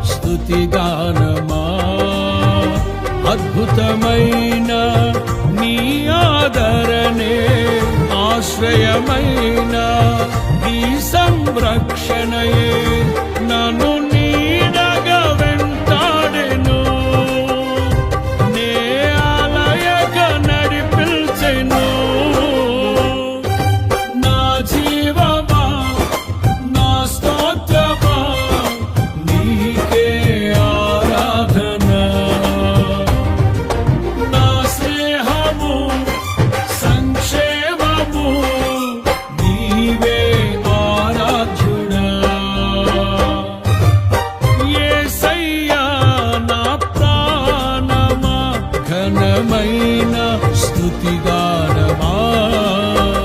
స్తుతిగానమా అద్భుతమైన నీ ఆదరణే ఆశ్రయమైన నీ సంరక్షణయే నన్ను నీడగా వెంటాడెను నే ఆలయక నడిపించెను నా జీవమా నా స్తోత్రమా నీకే ఆరాధన నా స్నేహము సంక్షేమము